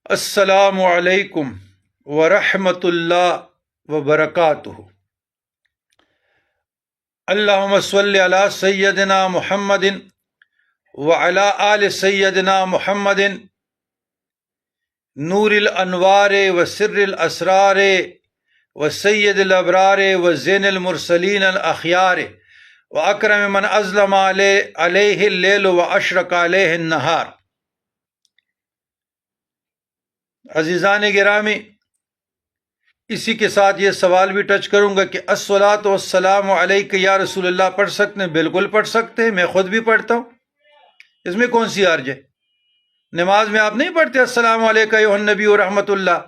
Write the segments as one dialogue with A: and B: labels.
A: السلام علیکم ورحمۃ اللہ وبرکاتہ۔ اللہم صلی علی سیدنا محمد وعلی آل سیدنا محمد نور الانوار وسر الاسرار وسید الابرار وزین المرسلین الاخیار واکرم من اظلم علیہ اللیل واشرق علیہ النہار۔ عزیزان گرامی، اسی کے ساتھ یہ سوال بھی ٹچ کروں گا کہ الصلاۃ والسلام علیک یا رسول اللہ پڑھ سکتے ہیں؟ بالکل پڑھ سکتے ہیں، میں خود بھی پڑھتا ہوں، اس میں کون سی حرج ہے؟ نماز میں آپ نہیں پڑھتے السلام علیک ایھا النبی ورحمۃ اللہ؟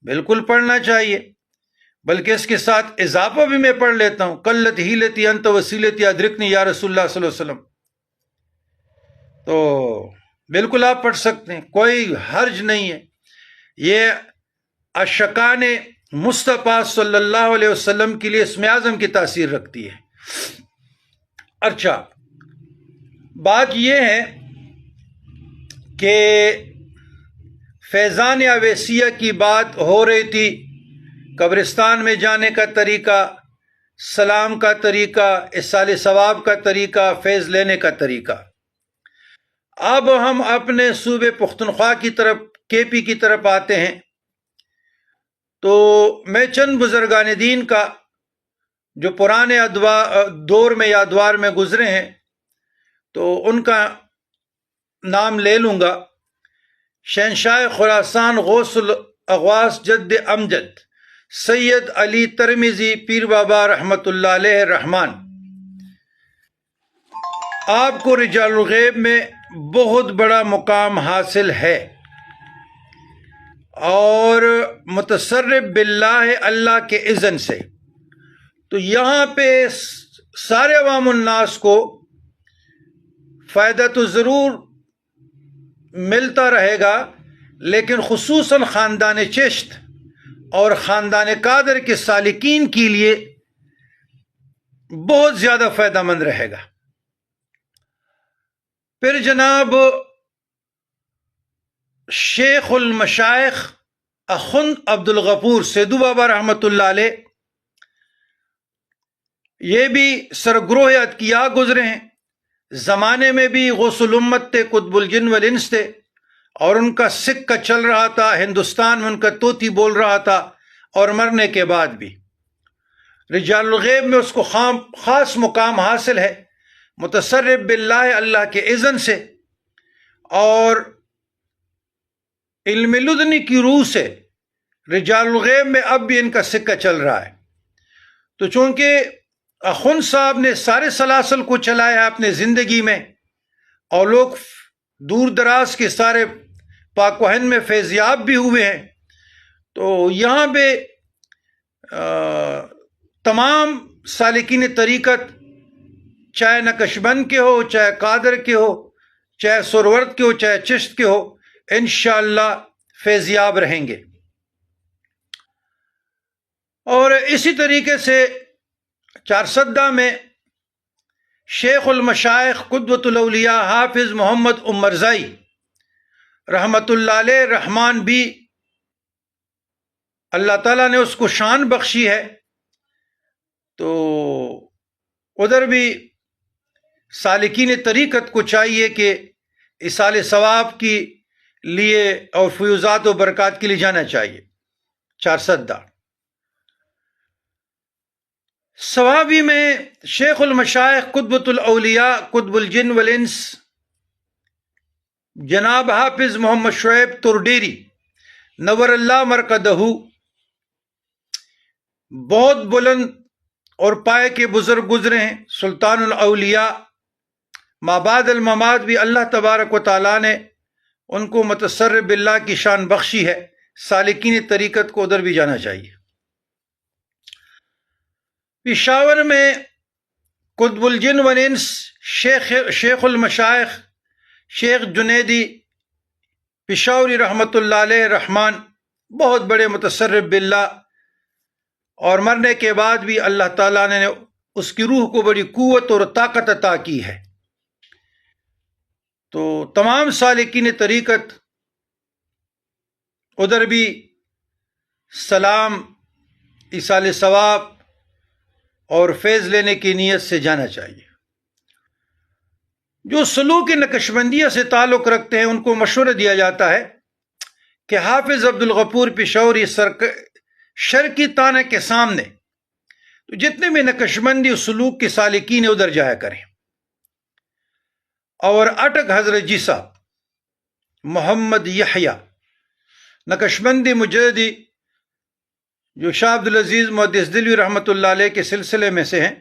A: بالکل پڑھنا چاہیے، بلکہ اس کے ساتھ اضافہ بھی میں پڑھ لیتا ہوں، قلت حیلتی انت وسیلتی ادرکنی یا رسول اللہ صلی اللہ علیہ وسلم۔ تو بالکل آپ پڑھ سکتے ہیں، کوئی حرج نہیں ہے۔ یہ اشکان مصطفیٰ صلی اللہ علیہ وسلم کے لیے اسم اعظم کی تاثیر رکھتی ہے۔ اچھا، بات یہ ہے کہ فیضان اویسیہ کی بات ہو رہی تھی، قبرستان میں جانے کا طریقہ، سلام کا طریقہ، اصال ثواب کا طریقہ، فیض لینے کا طریقہ۔ اب ہم اپنے صوبے پختونخوا کی طرف، کے پی کی طرف آتے ہیں، تو میں چند بزرگان دین کا جو پرانے دور میں یا ادوار میں گزرے ہیں تو ان کا نام لے لوں گا۔ شہنشاہ خراسان غوث الاغواث جد امجد سید علی ترمذی پیر بابا رحمۃ اللہ علیہ الرحمن، آپ کو رجال الغیب میں بہت بڑا مقام حاصل ہے، اور متصرف باللہ، اللہ کے اذن سے۔ تو یہاں پہ سارے عوام الناس کو فائدہ تو ضرور ملتا رہے گا، لیکن خصوصاً خاندان چشت اور خاندان قادر کے سالکین کے لیے بہت زیادہ فائدہ مند رہے گا۔ پھر جناب شیخ المشائخ اخند عبدالغفور سیدو بابا رحمۃ اللہ علیہ، یہ بھی سرگروہ اتقیاء گزرے ہیں، زمانے میں بھی غوث الامت تھے، قطب الجن والانس تھے، اور ان کا سکہ چل رہا تھا، ہندوستان میں ان کا طوطی بول رہا تھا، اور مرنے کے بعد بھی رجال الغیب میں اس کو خاص مقام حاصل ہے، متصرف باللہ، اللہ کے اذن سے، اور علم لدنی کی روح سے رجال الغیب میں اب بھی ان کا سکہ چل رہا ہے۔ تو چونکہ اخند صاحب نے سارے سلاسل کو چلایا اپنے زندگی میں، اور لوگ دور دراز کے سارے پاک و ہند میں فیضیاب بھی ہوئے ہیں، تو یہاں پہ تمام سالکین طریقت، چاہے نقشبند کے ہو، چاہے قادر کے ہو، چاہے سرورد کے ہو، چاہے چشت کے ہو، انشاءاللہ فیضیاب رہیں گے۔ اور اسی طریقے سے چارسدہ میں شیخ المشائخ قدوۃ الاولیاء حافظ محمد عمرزائی رحمۃ اللہ علیہ الرحمن بھی اللہ تعالیٰ نے اس کو شان بخشی ہے، تو ادھر بھی سالکین طریقت کو چاہیے کہ اصال ثواب کی لیے اور فیوزات و برکات کے لیے جانا چاہیے۔ چارسدہ ثوابی میں شیخ المشائخ قطبۃ الاولیاء قطب الجن والانس جناب حافظ محمد شعیب ترڈیری نور اللہ مرقدہ بہت بلند اور پائے کے بزرگ گزرے ہیں، سلطان الاولیاء، مابعد الممات بھی اللہ تبارک و تعالیٰ نے ان کو متصرف باللہ کی شان بخشی ہے۔ سالکین طریقت کو ادھر بھی جانا چاہیے۔ پشاور میں قطب الجن والانس شیخ المشائخ شیخ جنیدی پشاوری رحمۃ اللہ علیہ الرحمن بہت بڑے متصرف باللہ، اور مرنے کے بعد بھی اللہ تعالیٰ نے اس کی روح کو بڑی قوت اور طاقت عطا کی ہے۔ تو تمام سالکین طریقت ادھر بھی سلام، ایصال ثواب اور فیض لینے کی نیت سے جانا چاہیے۔ جو سلوک نقشبندیہ سے تعلق رکھتے ہیں ان کو مشورہ دیا جاتا ہے کہ حافظ عبدالغفور پشاوری شرقی تانے کے سامنے تو جتنے بھی نقشبندی سلوک کے سالکین ادھر جایا کریں، اور اٹک حضرت جی صاحب محمد یحییٰ نقشبندی مجددی جو شاہ عبدالعزیز محدث دہلوی رحمۃ اللہ علیہ کے سلسلے میں سے ہیں،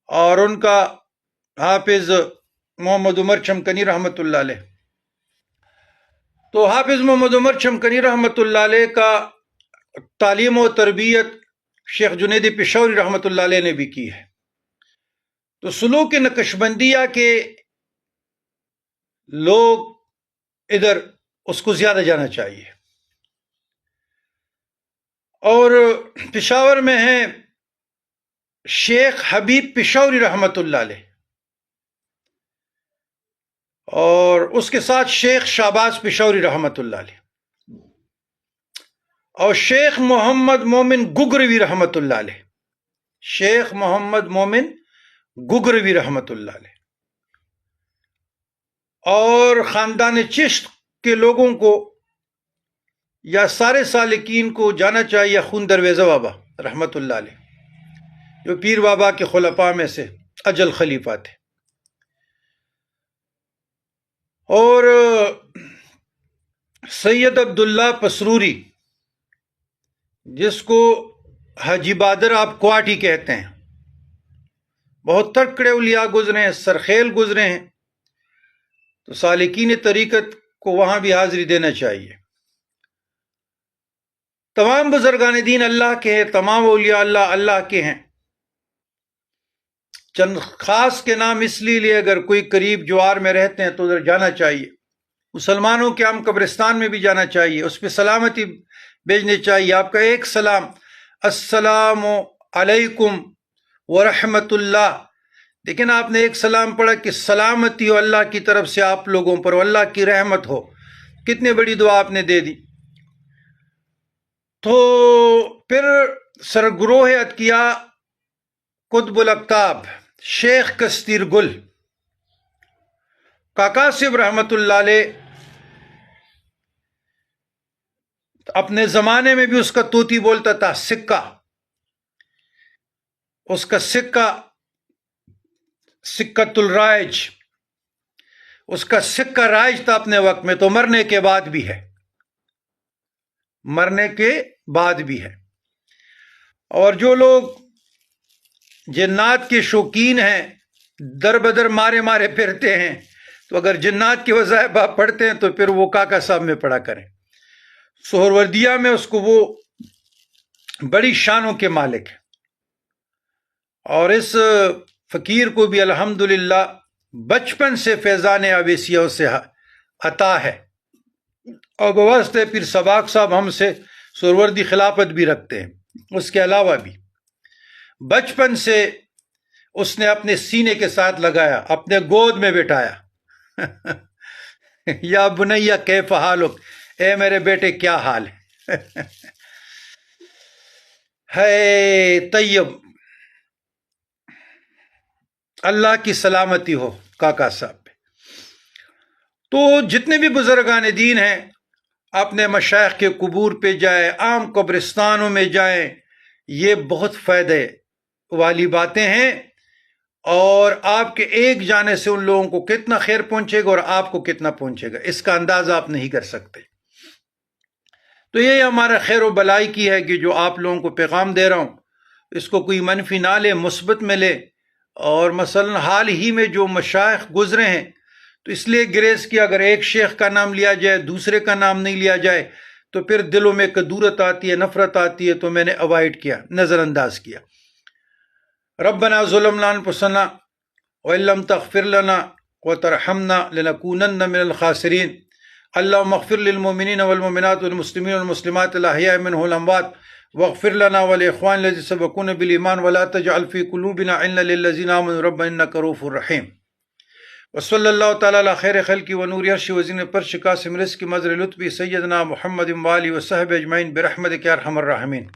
A: اور ان کا حافظ محمد عمر چمکنی رحمۃ اللہ علیہ، تو حافظ محمد عمر چمکنی رحمۃ اللہ علیہ کا تعلیم و تربیت شیخ جنید پشاوری رحمۃ اللہ علیہ نے بھی کی ہے۔ تو سلوک نقشبندیہ کے لوگ ادھر اس کو زیادہ جانا چاہیے۔ اور پشاور میں ہیں شیخ حبیب پشاوری رحمۃ اللہ علیہ، اور اس کے ساتھ شیخ شہباز پشاوری رحمۃ اللہ علیہ، اور شیخ محمد مومن گگروی رحمۃ اللہ علیہ، شیخ محمد مومن گگروی رحمۃ اللہ علیہ۔ اور خاندان چشت کے لوگوں کو یا سارے سالکین کو جانا چاہیے خون درویزہ بابا رحمۃ اللہ علیہ، جو پیر بابا کے خلفاء میں سے اجل خلیفہ تھے۔ اور سید عبداللہ پسروری، جس کو حاجی بادر آپ کوارٹی کہتے ہیں، بہت تکڑے اولیاء گزرے ہیں، سرخیل گزرے ہیں، تو سالکین طریقت کو وہاں بھی حاضری دینا چاہیے۔ تمام بزرگان دین اللہ کے ہیں، تمام اولیاء اللہ اللہ کے ہیں، چند خاص کے نام اس لیے اگر کوئی قریب جوار میں رہتے ہیں تو ادھر جانا چاہیے۔ مسلمانوں کے عام قبرستان میں بھی جانا چاہیے، اس پہ سلامتی بھیجنی چاہیے۔ آپ کا ایک سلام، السلام علیکم ورحمۃ اللہ، لیکن آپ نے ایک سلام پڑھا کہ سلامتی ہو اللہ کی طرف سے آپ لوگوں پر، اللہ کی رحمت ہو، کتنی بڑی دعا آپ نے دے دی۔ تو پھر سرگروہ اتقیاء قطب الاقطاب شیخ کستیر گل کاکا صاحب رحمۃ اللہ علیہ، اپنے زمانے میں بھی اس کا طوطی بولتا تھا سکہ، اس کا سکہ سکۃ الرائج، اس کا سکہ رائج تھا اپنے وقت میں، تو مرنے کے بعد بھی ہے، مرنے کے بعد بھی ہے۔ اور جو لوگ جنات کے شوقین ہیں، در بدر مارے مارے پھرتے ہیں، تو اگر جنات کے وظائف آپ پڑھتے ہیں تو پھر وہ کاکا صاحب میں پڑھا کریں۔ سہروردیہ میں اس کو وہ بڑی شانوں کے مالک ہیں، اور اس فقیر کو بھی الحمدللہ بچپن سے فیضان اویسیہ سے عطا ہے، اور بواسطہ پیر سباق صاحب ہم سے سہروردی خلافت بھی رکھتے ہیں۔ اس کے علاوہ بھی بچپن سے اس نے اپنے سینے کے ساتھ لگایا، اپنے گود میں بٹھایا، یا بنیا کیف حالک، اے میرے بیٹے کیا حال ہے طیب، اللہ کی سلامتی ہو کاکا صاحب پہ۔ تو جتنے بھی بزرگان دین ہیں اپنے مشائخ کے قبور پہ جائیں، عام قبرستانوں میں جائیں، یہ بہت فائدے والی باتیں ہیں، اور آپ کے ایک جانے سے ان لوگوں کو کتنا خیر پہنچے گا اور آپ کو کتنا پہنچے گا، اس کا اندازہ آپ نہیں کر سکتے۔ تو یہ ہمارا خیر و بلائی کی ہے کہ جو آپ لوگوں کو پیغام دے رہا ہوں، اس کو کوئی منفی نہ لے، مثبت میں لے۔ اور مثلا حال ہی میں جو مشائخ گزرے ہیں، تو اس لیے گریز کیا، اگر ایک شیخ کا نام لیا جائے دوسرے کا نام نہیں لیا جائے تو پھر دلوں میں کدورت آتی ہے، نفرت آتی ہے، تو میں نے اوائڈ کیا، نظر انداز کیا۔ ربنا ظلمنا انفسنا وان لم تغفر لنا وترحمنا لنكونن من الخاسرین، اللهم اغفر للمؤمنین والمؤمنات والمسلمین والمسلمات الاحیاء منهم والاموات واغفر لنا ولاخواننا الذين سبقونا بالایمان ولا تجعل في قلوبنا غلا للذین آمنوا ربنا انك رؤوف رحیم۔ وصلی اللہ تعالیٰ علی خیر خلقی و نور عرش وزین پرش قاسم رزق مظر لطفی سیدنا محمد والی و صحب اجمعین برحمتک یا ارحم الراحمین.